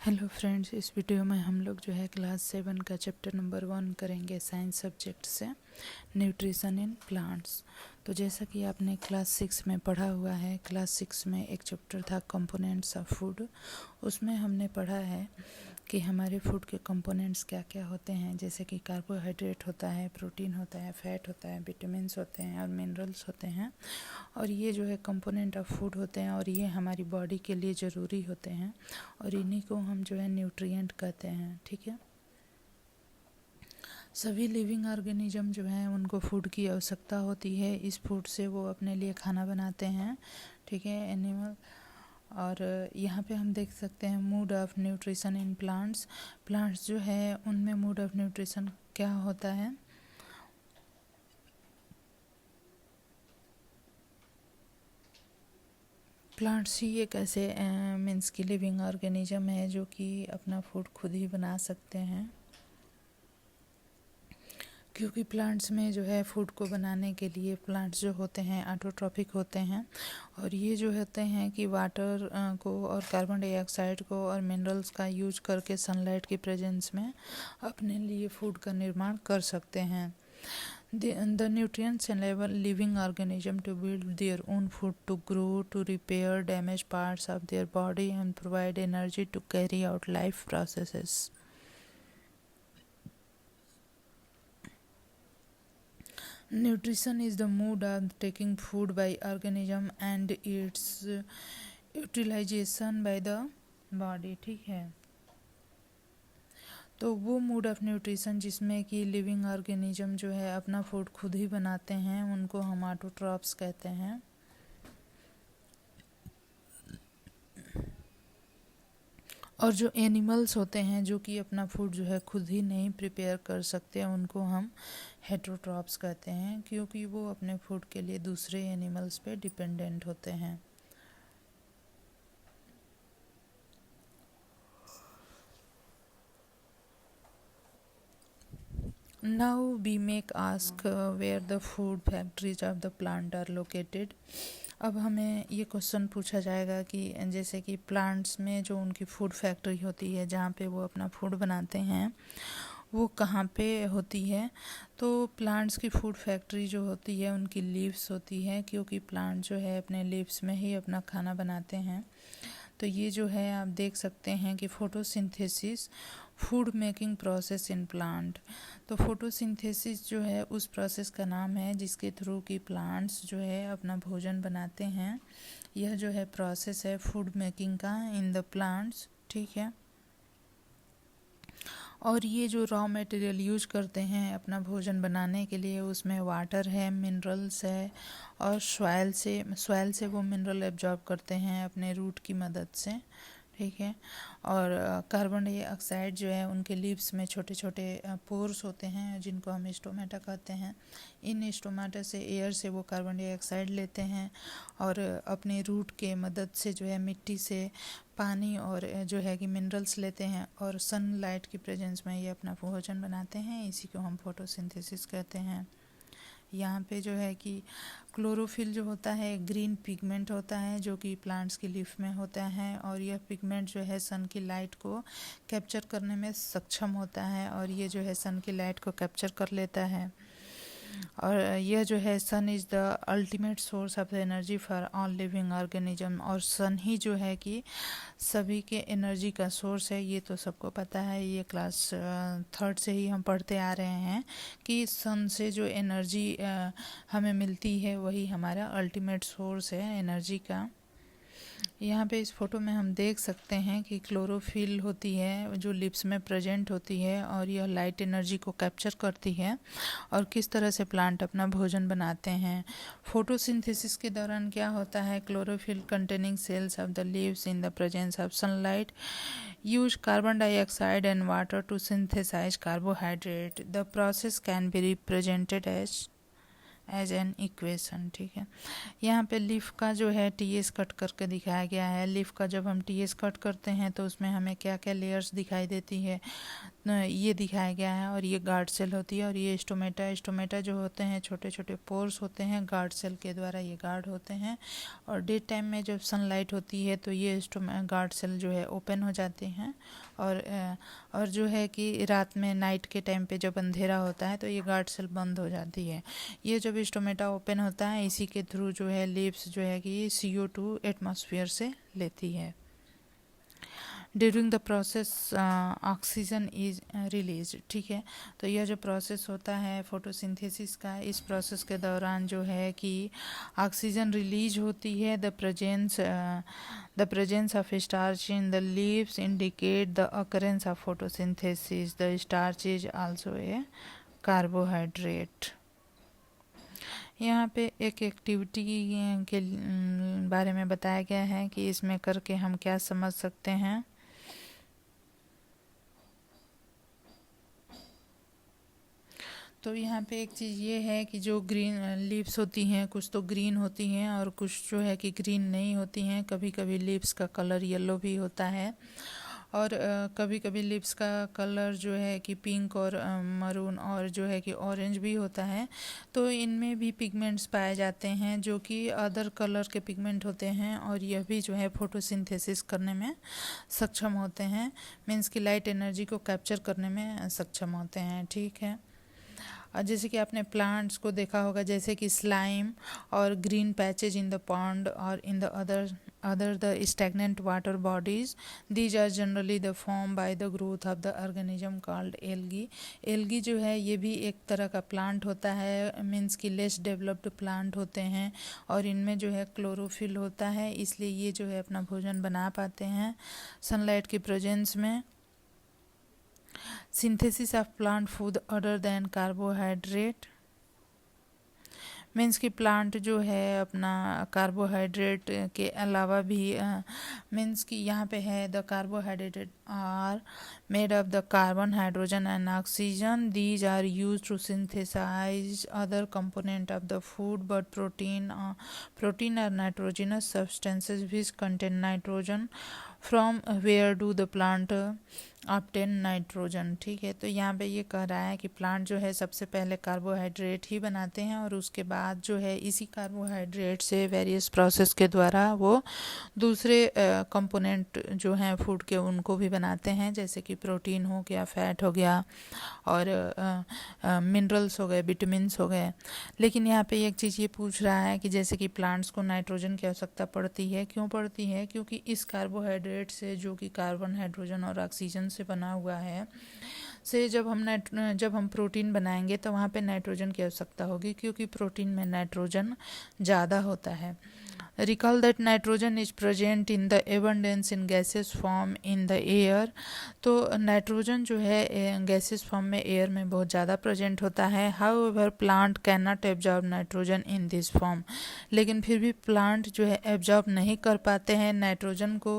Hello friends, इस video में हम लोग जो है क्लास 7 का चैप्टर नंबर 1 करेंगे साइंस सब्जेक्ट से, न्यूट्रिशन इन प्लांट्स। तो जैसा कि आपने क्लास 6 में पढ़ा हुआ है, क्लास 6 में एक चैप्टर था कंपोनेंट्स ऑफ फूड। उसमें हमने पढ़ा है कि हमारे फूड के कंपोनेंट्स क्या क्या होते हैं, जैसे कि कार्बोहाइड्रेट होता है, प्रोटीन होता है, फैट होता है, विटामिन्स होते हैं और मिनरल्स होते हैं। और ये जो है कंपोनेंट ऑफ फूड होते हैं और ये हमारी बॉडी के लिए ज़रूरी होते हैं और इन्हीं को हम जो है न्यूट्रिएंट कहते हैं। ठीक है, सभी लिविंग ऑर्गेनिज्म जो हैं उनको फूड की आवश्यकता होती है। इस फूड से वो अपने लिए खाना बनाते हैं। ठीक है, एनिमल। और यहाँ पे हम देख सकते हैं mood off nutrition in plants. Plants जो है उनमें मूड ऑफ न्यूट्रिशन क्या होता है। प्लांट्स ही एक ऐसे मीन्स की लिविंग ऑर्गेनिज्म है जो कि अपना फूड खुद ही बना सकते हैं, क्योंकि प्लांट्स में जो है फूड को बनाने के लिए प्लांट्स जो होते हैं ऑटोट्रॉपिक होते हैं और ये जो होते हैं कि वाटर को और कार्बन डाइऑक्साइड को और मिनरल्स का यूज करके सनलाइट की प्रेजेंस में अपने लिए फूड का निर्माण कर सकते हैं। The nutrients enable living organism to build their own food, to grow, to repair damaged parts of their body and provide energy to carry out life processes. Nutrition is the mood of taking food by organism and its utilization by the body। ठीक है, तो वो mood off nutrition जिसमें कि living organism जो है अपना food खुद ही बनाते हैं उनको हम ऑटोट्रॉप्स कहते हैं। और जो एनिमल्स होते हैं जो कि अपना फूड जो है खुद ही नहीं प्रिपेयर कर सकते उनको हम हेटरोट्रॉप्स कहते हैं, क्योंकि वो अपने फूड के लिए दूसरे एनिमल्स पे डिपेंडेंट होते हैं। Now we make ask where the food factories of the plant are located। अब हमें ये क्वेश्चन पूछा जाएगा कि जैसे कि प्लांट्स में जो उनकी फूड फैक्ट्री होती है जहाँ पे वो अपना फूड बनाते हैं वो कहाँ पे होती है। तो प्लांट्स की फूड फैक्ट्री जो होती है उनकी लीव्स होती है, क्योंकि प्लांट जो है अपने लीव्स में ही अपना खाना बनाते हैं। तो ये जो है आप देख सकते हैं कि photosynthesis food making process in plant. तो फोटोसिंथेसिस जो है उस प्रोसेस का नाम है जिसके थ्रू कि प्लांट्स जो है अपना भोजन बनाते हैं। यह जो है प्रोसेस है फूड मेकिंग का इन द प्लांट्स। ठीक है, और ये जो रॉ मटेरियल यूज करते हैं अपना भोजन बनाने के लिए उसमें वाटर है, मिनरल्स है और सॉइल से वो मिनरल एब्जॉर्ब करते हैं अपने रूट की मदद से। ठीक है, और कार्बन डाइऑक्साइड जो है उनके लीव्स में छोटे छोटे पोर्स होते हैं जिनको हम स्टोमेटा कहते हैं। इन स्टोमेटा से एयर से वो कार्बन डाइऑक्साइड लेते हैं और अपने रूट के मदद से जो है मिट्टी से पानी और जो है कि मिनरल्स लेते हैं और सनलाइट की प्रेजेंस में ये अपना भोजन बनाते हैं। इसी को हम फोटोसिंथेसिस कहते हैं। यहाँ पे जो है कि क्लोरोफिल जो होता है ग्रीन पिगमेंट होता है जो कि प्लांट्स की लीफ में होता है और यह पिगमेंट जो है सन की लाइट को कैप्चर करने में सक्षम होता है और ये जो है सन की लाइट को कैप्चर कर लेता है। और यह जो है sun is the ultimate source of energy for all living organism. और सन ही जो है कि सभी के एनर्जी का सोर्स है। ये तो सबको पता है, ये क्लास 3rd से ही हम पढ़ते आ रहे हैं कि सन से जो एनर्जी हमें मिलती है वही हमारा अल्टीमेट सोर्स है एनर्जी का। यहाँ पे इस फोटो में हम देख सकते हैं कि क्लोरोफिल होती है जो लिप्स में प्रेजेंट होती है और यह लाइट एनर्जी को कैप्चर करती है और किस तरह से प्लांट अपना भोजन बनाते हैं। फोटोसिंथेसिस के दौरान क्या होता है, chlorophyll containing cells of the leaves in the presence of sunlight use carbon dioxide and water to synthesize carbohydrate। The process can be represented as an equation. ठीक है, यहाँ पे लीफ का जो है टीएस कट करके दिखाया गया है। लीफ का जब हम टीएस कट करते हैं तो उसमें हमें क्या क्या लेयर्स दिखाई देती है। ये दिखाया गया है। और ये गार्ड सेल होती है, और ये स्टोमेटा जो होते हैं छोटे छोटे पोर्स होते हैं, गार्ड सेल के द्वारा ये गार्ड होते हैं। और डे टाइम में जब सनलाइट होती है तो ये गार्ड सेल जो है ओपन हो जाते हैं। और जो है कि रात में नाइट के टाइम पे जब अंधेरा होता है तो ये गार्ड सेल बंद हो जाती है। ये जब स्टोमेटा ओपन होता है इसी के थ्रू जो है लीव्स जो है कि CO2 एटमॉस्फेयर से लेती है। During the process oxygen is release, ठीक है। तो यह जो प्रोसेस होता है फोटोसिंथेसिस का, इस प्रोसेस के दौरान जो है कि ऑक्सीजन रिलीज होती है। The presence of starch in the leaves indicate the occurrence of photosynthesis. The starch is also a carbohydrate. यहाँ पे एक एक्टिविटी के बारे में बताया गया है कि इसमें करके हम क्या समझ सकते हैं। तो यहाँ पे एक चीज़ ये है कि जो ग्रीन लीव्स होती हैं कुछ तो ग्रीन होती हैं और कुछ जो है कि ग्रीन नहीं होती हैं। कभी कभी लीव्स का कलर येलो भी होता है, और कभी कभी लिप्स का कलर जो है कि पिंक और मरून और जो है कि ऑरेंज भी होता है। तो इनमें भी पिगमेंट्स पाए जाते हैं जो कि अदर कलर के पिगमेंट होते हैं, और यह भी जो है फोटोसिंथेसिस करने में सक्षम होते हैं। मीन्स कि लाइट एनर्जी को कैप्चर करने में सक्षम होते हैं, ठीक है। और जैसे कि आपने प्लांट्स को देखा होगा, जैसे कि स्लाइम और green patches in the pond और in the other the stagnant water bodies. These are generally the formed by the growth of the organism called algae. algae जो है ये भी एक तरह का प्लांट होता है, मीन्स कि लेस डेवलप्ड प्लांट होते हैं, और इनमें जो है क्लोरोफिल होता है, इसलिए ये जो है अपना भोजन बना पाते हैं सनलाइट की प्रेजेंस में। Synthesis of plant food other than carbohydrate, means कि प्लांट जो है अपना कार्बोहाइड्रेट के अलावा भी मीन्स कि यहाँ पे है the carbohydrate are made of the carbon, hydrogen and oxygen. These are use to synthesize other component of the food, but protein are nitrogenous substances which contain nitrogen. From where do the plant obtain nitrogen, ठीक है। तो यहाँ पे ये कह रहा है कि प्लांट जो है सबसे पहले कार्बोहाइड्रेट ही बनाते हैं, और उसके बाद जो है इसी कार्बोहाइड्रेट से वेरियस प्रोसेस के द्वारा वो दूसरे कंपोनेंट जो हैं फूड के उनको भी बनाते हैं, जैसे कि प्रोटीन हो गया, फैट हो गया, और मिनरल्स हो गए, विटामिन्स हो गए। लेकिन यहाँ पे एक चीज़ ये पूछ रहा है कि जैसे कि प्लांट्स को नाइट्रोजन की आवश्यकता पड़ती है, क्यों पड़ती है? क्योंकि इस कार्बोहाइड्रेट से जो कि कार्बन, हाइड्रोजन और ऑक्सीजन से बना हुआ है से जब हम प्रोटीन बनाएंगे तो वहाँ पे नाइट्रोजन की आवश्यकता होगी, क्योंकि प्रोटीन में नाइट्रोजन ज़्यादा होता है। Recall that nitrogen is present in the abundance in gaseous form in the air. तो नाइट्रोजन जो है गैसेस फॉर्म में एयर में बहुत ज़्यादा प्रेजेंट होता है। However, plant cannot absorb nitrogen in this form. लेकिन फिर भी प्लांट जो है एब्जॉर्ब नहीं कर पाते हैं नाइट्रोजन को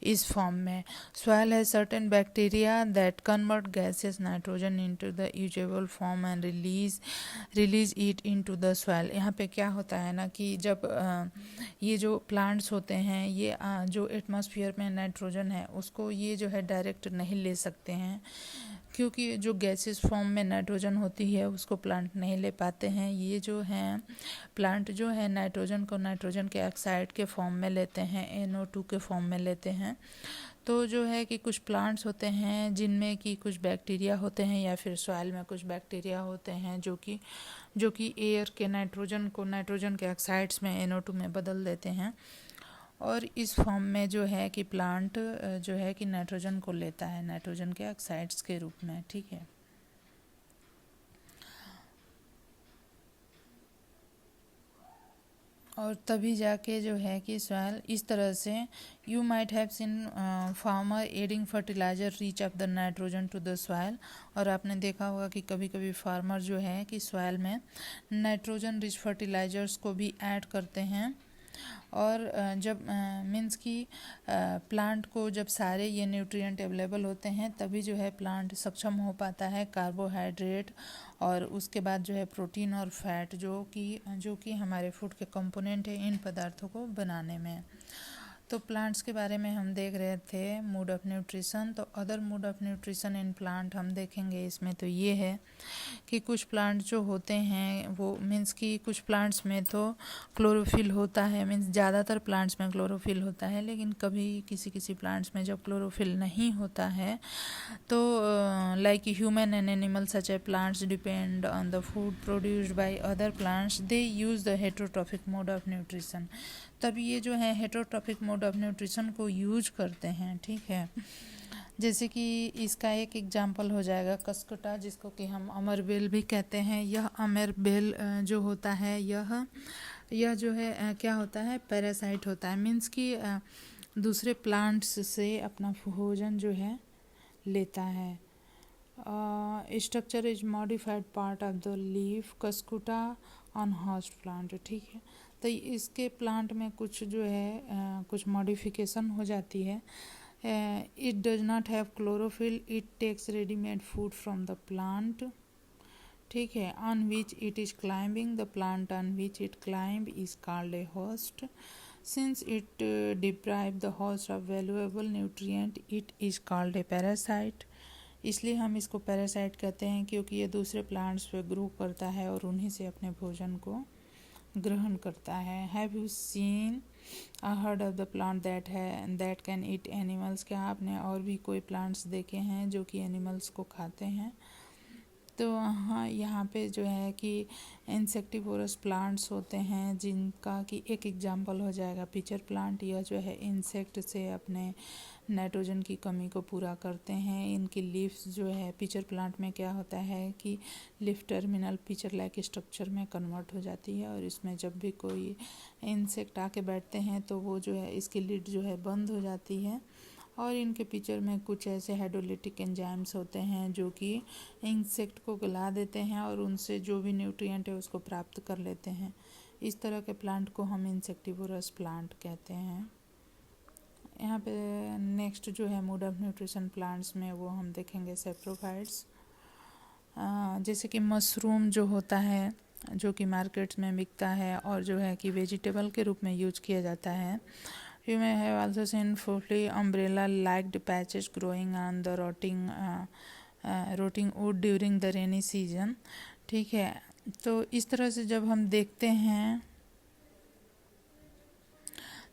इस फॉर्म में। Soil has certain bacteria that convert gaseous nitrogen into the usable form and release it into the soil. यहाँ पे क्या होता है ना कि जब ये जो प्लांट्स होते हैं ये जो एटमॉस्फेयर में नाइट्रोजन है उसको ये जो है डायरेक्ट नहीं ले सकते हैं, क्योंकि जो गैसेस फॉर्म में नाइट्रोजन होती है उसको प्लांट नहीं ले पाते हैं। ये जो हैं प्लांट जो है नाइट्रोजन को नाइट्रोजन के ऑक्साइड के फॉर्म में लेते हैं, NO2 के फॉर्म में लेते हैं। तो जो है कि कुछ प्लांट्स होते हैं जिनमें कि कुछ बैक्टीरिया होते हैं, या फिर सॉइल में कुछ बैक्टीरिया होते हैं जो कि एयर के नाइट्रोजन को नाइट्रोजन के ऑक्साइड्स में NO2 में बदल देते हैं, और इस फॉर्म में जो है कि प्लांट जो है कि नाइट्रोजन को लेता है नाइट्रोजन के ऑक्साइड्स के रूप में, ठीक है। और तभी जाके जो है कि सॉइल इस तरह से you might have seen farmer adding fertilizer rich of the nitrogen to the soil. और आपने देखा होगा कि कभी कभी फार्मर जो है कि सॉइल में नाइट्रोजन रिच फर्टिलाइजर्स को भी ऐड करते हैं। और जब मीन्स कि प्लांट को जब सारे ये न्यूट्रिएंट अवेलेबल होते हैं तभी जो है प्लांट सक्षम हो पाता है कार्बोहाइड्रेट और उसके बाद जो है प्रोटीन और फैट जो कि हमारे फूड के कंपोनेंट है इन पदार्थों को बनाने में। तो प्लांट्स के बारे में हम देख रहे थे मोड ऑफ न्यूट्रिशन। तो other mode of nutrition in plant हम देखेंगे इसमें। तो ये है कि कुछ प्लांट जो होते हैं वो मीन्स कि कुछ प्लांट्स में तो क्लोरोफिल होता है, मीन्स ज़्यादातर प्लांट्स में क्लोरोफिल होता है, लेकिन कभी किसी किसी प्लांट्स में जब क्लोरोफिल नहीं होता है तो like human and animal such A plants depend on the food produced by other plants, they use the heterotrophic mode of nutrition. तब ये जो है हेटेरोट्रॉफिक मोड ऑफ न्यूट्रिशन को यूज करते हैं, ठीक है। जैसे कि इसका एक एग्जांपल हो जाएगा कस्कटा, जिसको कि हम अमरबेल भी कहते हैं। यह अमरबेल जो होता है यह जो है क्या होता है, पैरासाइट होता है, मीन्स कि दूसरे प्लांट्स से अपना भोजन जो है लेता है। Structure is modified part of the leaf cuscuta on host plant, ठीक है। तो इसके प्लांट में कुछ जो है कुछ मॉडिफिकेशन हो जाती है। It does not have chlorophyll, it takes readymade food from the plant, ठीक है। On which it is climbing, the plant on which it climb is called a host. Since it deprive the host of valuable nutrient, it is called a parasite. इसलिए हम इसको parasite कहते हैं क्योंकि ये दूसरे प्लांट्स पे ग्रो करता है और उन्हीं से अपने भोजन को ग्रहण करता है। Have you seen a herd of the plant that can eat animals? क्या आपने और भी कोई प्लांट्स देखे हैं जो कि एनिमल्स को खाते हैं? तो हाँ, यहाँ पे जो है कि इंसेक्टिवोरस प्लांट्स होते हैं जिनका कि एक एग्जांपल हो जाएगा पिचर प्लांट। यह जो है इंसेक्ट से अपने नाइट्रोजन की कमी को पूरा करते हैं। इनकी लीव्स जो है पिचर प्लांट में क्या होता है कि leaf terminal pitcher like structure में कन्वर्ट हो जाती है और इसमें जब भी कोई इंसेक्ट आके बैठते हैं तो वो जो है इसकी लिड जो है बंद हो जाती है और इनके पिचर में कुछ ऐसे हाइड्रोलिटिक एंजाइम्स होते हैं जो कि इंसेक्ट को गला देते हैं और उनसे जो भी न्यूट्रिएंट है उसको प्राप्त कर लेते हैं। इस तरह के प्लांट को हम इंसेक्टिवोरस प्लांट कहते हैं। यहाँ पे नेक्स्ट जो है मोड ऑफ न्यूट्रिशन प्लांट्स में वो हम देखेंगे सेप्रोफाइट्स। जैसे कि मशरूम जो होता है जो कि मार्केट्स में बिकता है और जो है कि वेजिटेबल के रूप में यूज किया जाता है। You may have also seen fully umbrella-like patches growing on the rotting wood during the rainy season, ठीक है। तो इस तरह से जब हम देखते हैं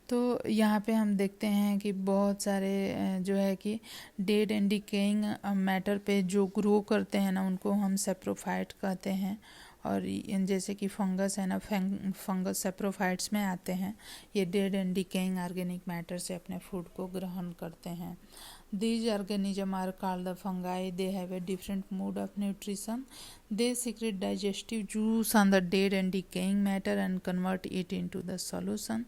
तो यहाँ पे हम देखते हैं कि बहुत सारे जो है कि डेड एंड डिकेइंग मैटर पे जो ग्रो करते हैं ना उनको हम सेप्रोफाइट कहते हैं। और जैसे कि फंगस है ना, फंगस सेप्रोफाइट्स में आते हैं। ये dead and decaying organic matter से अपने फूड को ग्रहण करते हैं। These organisms are called the fungi. They have a different mode of nutrition. They secrete digestive juice on the dead and decaying matter and convert it into the solution.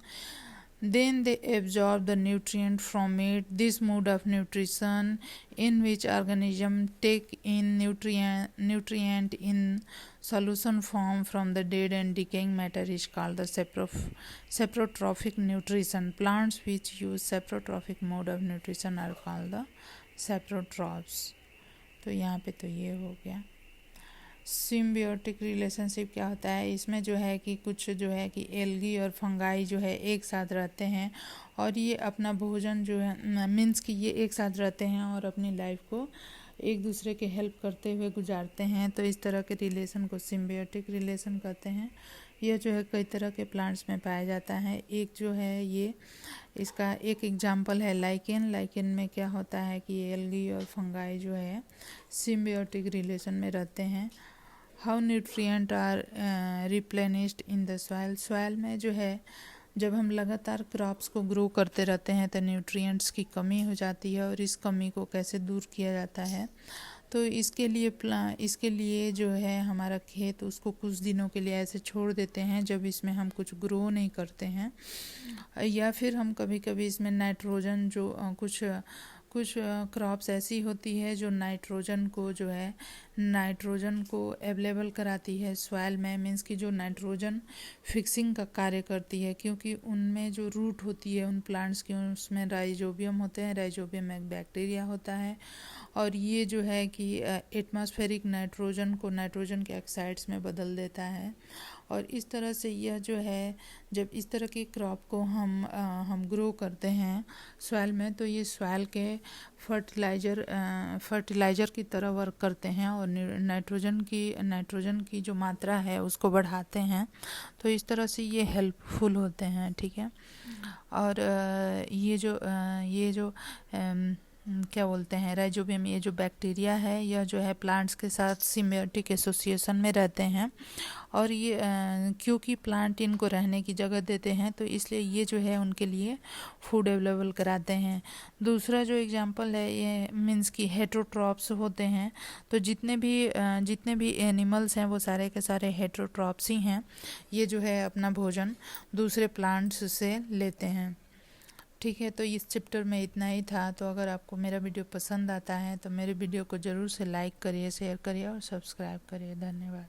Then they absorb the nutrient from it. This mode of nutrition in which organisms take in nutrient in solution form from the dead and decaying matter is called the saprotrophic nutrition. Plants which use saprotrophic mode of nutrition are called the saprotrophs. तो यहाँ पे तो ये हो गया। Symbiotic relationship क्या होता है, इसमें जो है कि कुछ जो है कि एल्गी और फंगाई जो है एक साथ रहते हैं और ये अपना भोजन जो है मीन्स कि ये एक साथ रहते हैं और अपनी लाइफ को एक दूसरे के हेल्प करते हुए गुजारते हैं। तो इस तरह के रिलेशन को सिम्बियोटिक रिलेशन कहते हैं। यह जो है कई तरह के प्लांट्स में पाया जाता है। एक जो है ये इसका एक एग्जांपल है लाइकेन। लाइकेन में क्या होता है कि एल्गी और फंगाई जो है सिम्बियोटिक रिलेशन में रहते हैं। How nutrient are replenished in the soil. Soil में जो है जब हम लगातार क्रॉप्स को ग्रो करते रहते हैं तो न्यूट्रिएंट्स की कमी हो जाती है और इस कमी को कैसे दूर किया जाता है, तो इसके लिए जो है हमारा खेत उसको कुछ दिनों के लिए ऐसे छोड़ देते हैं जब इसमें हम कुछ ग्रो नहीं करते हैं, या फिर हम कभी कभी इसमें नाइट्रोजन जो कुछ क्रॉप्स ऐसी होती है जो नाइट्रोजन को अवेलेबल कराती है सॉइल में, मीन्स कि जो नाइट्रोजन फिक्सिंग का कार्य करती है, क्योंकि उनमें जो रूट होती है उन प्लांट्स की उसमें राइजोबियम होते हैं। राइजोबियम एक बैक्टीरिया होता है और ये जो है कि एटमॉस्फेरिक नाइट्रोजन को नाइट्रोजन के ऑक्साइड्स में बदल देता है और इस तरह से यह जो है, जब इस तरह के क्रॉप को हम ग्रो करते हैं सॉइल में, तो ये सॉइल के फर्टिलाइज़र की तरह वर्क करते हैं और नाइट्रोजन की जो मात्रा है उसको बढ़ाते हैं। तो इस तरह से ये हेल्पफुल होते हैं, ठीक है। और ये जो क्या बोलते हैं, राइजोबियम, ये जो बैक्टीरिया है, यह जो है प्लांट्स के साथ सिम्बियोटिक एसोसिएशन में रहते हैं। और ये क्योंकि प्लांट इनको रहने की जगह देते हैं, तो इसलिए ये जो है उनके लिए फूड अवेलेबल कराते हैं। दूसरा जो एग्जांपल है, ये मीन्स कि हेटरोट्रॉप्स होते हैं। तो जितने भी एनिमल्स हैं वो सारे के सारे हेटरोट्रॉप्स ही हैं। ये जो है अपना भोजन दूसरे प्लांट्स से लेते हैं, ठीक है। तो इस चैप्टर में इतना ही था। तो अगर आपको मेरा वीडियो पसंद आता है तो मेरे वीडियो को ज़रूर से लाइक करिए, शेयर करिए और सब्सक्राइब करिए। धन्यवाद।